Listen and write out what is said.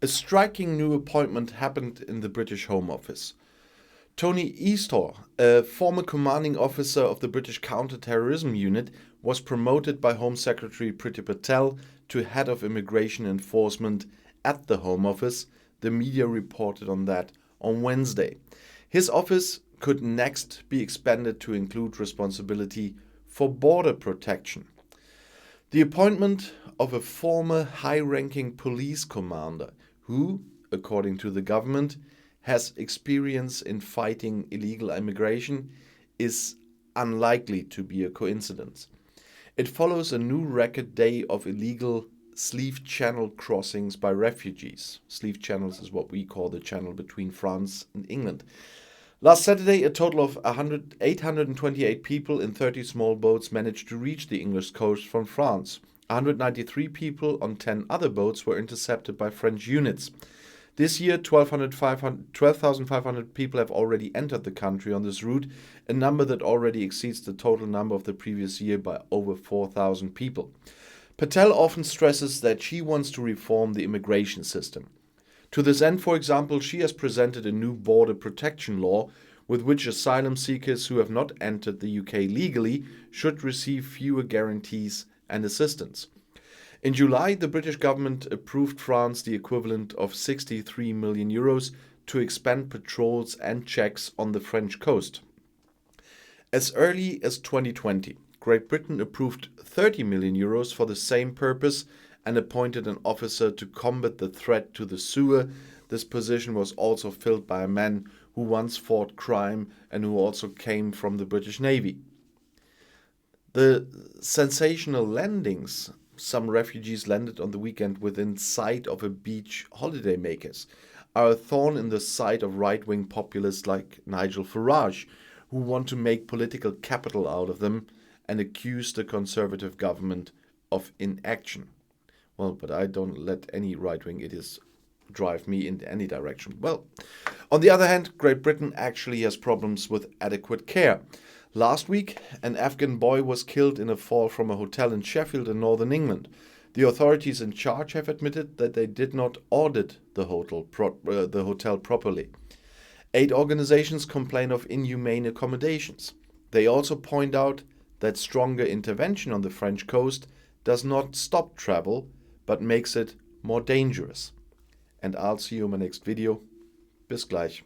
A striking new appointment happened in the British Home Office. Tony Eastaugh, a former commanding officer of the British counter-terrorism unit, was promoted by Home Secretary Priti Patel to head of immigration enforcement at the Home Office. The media reported on that on Wednesday. His office could next be expanded to include responsibility for border protection. The appointment of a former high-ranking police commander who, according to the government, has experience in fighting illegal immigration is unlikely to be a coincidence. It follows a new record day of illegal Sleeve Channel crossings by refugees. Sleeve Channels is what we call the channel between France and England. Last Saturday, a total of 828 people in 30 small boats managed to reach the English coast from France. 193 people on 10 other boats were intercepted by French units. This year, 12,500 people have already entered the country on this route, a number that already exceeds the total number of the previous year by over 4,000 people. Patel often stresses that she wants to reform the immigration system. To this end, for example, she has presented a new border protection law with which asylum seekers who have not entered the UK legally should receive fewer guarantees and assistance. In July, the British government approved France the equivalent of 63 million euros to expand patrols and checks on the French coast. As early as 2020, Great Britain approved 30 million euros for the same purpose and appointed an officer to combat the threat to the sewer. This position was also filled by a man who once fought crime and who also came from the British Navy. The sensational landings some refugees landed on the weekend within sight of a beach holidaymakers are a thorn in the side of right-wing populists like Nigel Farage, who want to make political capital out of them and accuse the Conservative government of inaction. Well, but I don't let any right-wing idiots drive me in any direction. Well, on the other hand, Great Britain actually has problems with adequate care. Last week, an Afghan boy was killed in a fall from a hotel in Sheffield in northern England. The authorities in charge have admitted that they did not audit the hotel properly. Aid organizations complain of inhumane accommodations. They also point out that stronger intervention on the French coast does not stop travel, but makes it more dangerous. And I'll see you in my next video. Bis gleich.